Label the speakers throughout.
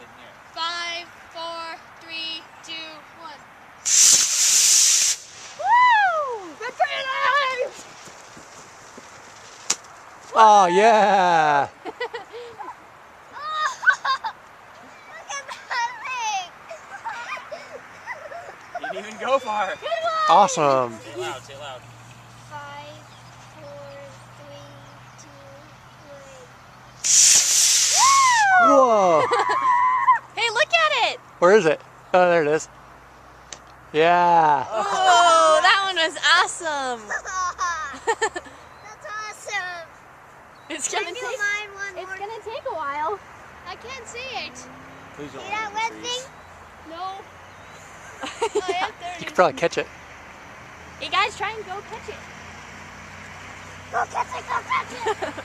Speaker 1: in here.
Speaker 2: 5, 4, 3, 2, 1.
Speaker 3: Woo! Good for your lives!
Speaker 4: Oh yeah!
Speaker 3: Look at that thing!
Speaker 1: You didn't even go far.
Speaker 3: Good one!
Speaker 4: Awesome!
Speaker 1: Say it loud, say it loud.
Speaker 3: 5, 4, 3, 2, 1.
Speaker 4: Whoa!
Speaker 3: Hey, look at it!
Speaker 4: Where is it? Oh, there it is. Yeah!
Speaker 3: Oh, that one was awesome!
Speaker 2: That's awesome.
Speaker 3: It's gonna take a while.
Speaker 2: I can't see it.
Speaker 1: Please don't
Speaker 3: See that red
Speaker 1: freeze.
Speaker 3: thing?
Speaker 2: No. Oh, yeah, there
Speaker 4: You
Speaker 2: it
Speaker 4: could
Speaker 2: is.
Speaker 4: probably catch it.
Speaker 3: Hey guys, try and go catch it. Go catch it, go catch it!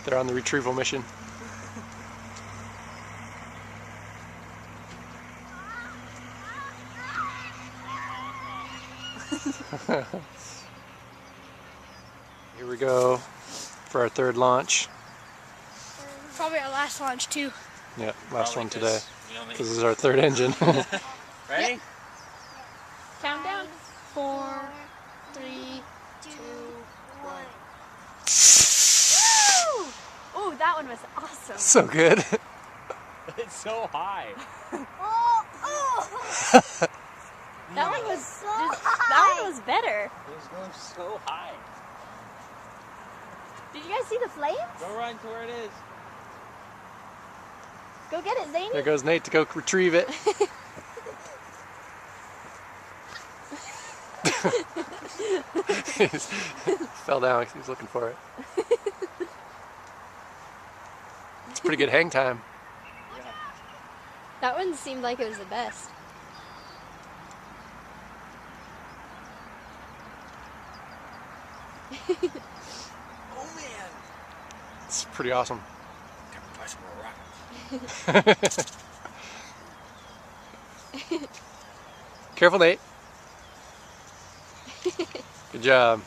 Speaker 4: They're on the retrieval mission. Here we go for our third launch.
Speaker 2: Probably our last launch too.
Speaker 4: Yeah, last
Speaker 1: Probably
Speaker 4: one today.
Speaker 1: 'cause we only-
Speaker 4: This is our third engine.
Speaker 1: Ready?
Speaker 3: Count down.
Speaker 2: 4, 3, 2, 1.
Speaker 3: Oh, that one was awesome.
Speaker 4: So good.
Speaker 1: It's so high.
Speaker 3: That one was better.
Speaker 1: It was going so high.
Speaker 3: Did you guys see the flames?
Speaker 1: Go run to where it is.
Speaker 3: Go get it, Zane.
Speaker 4: There goes Nate to go retrieve it. He fell down because he was looking for it. It's a pretty good hang time.
Speaker 3: That one seemed like it was the best.
Speaker 1: Oh man.
Speaker 4: It's pretty awesome. Careful, Nate. Good job.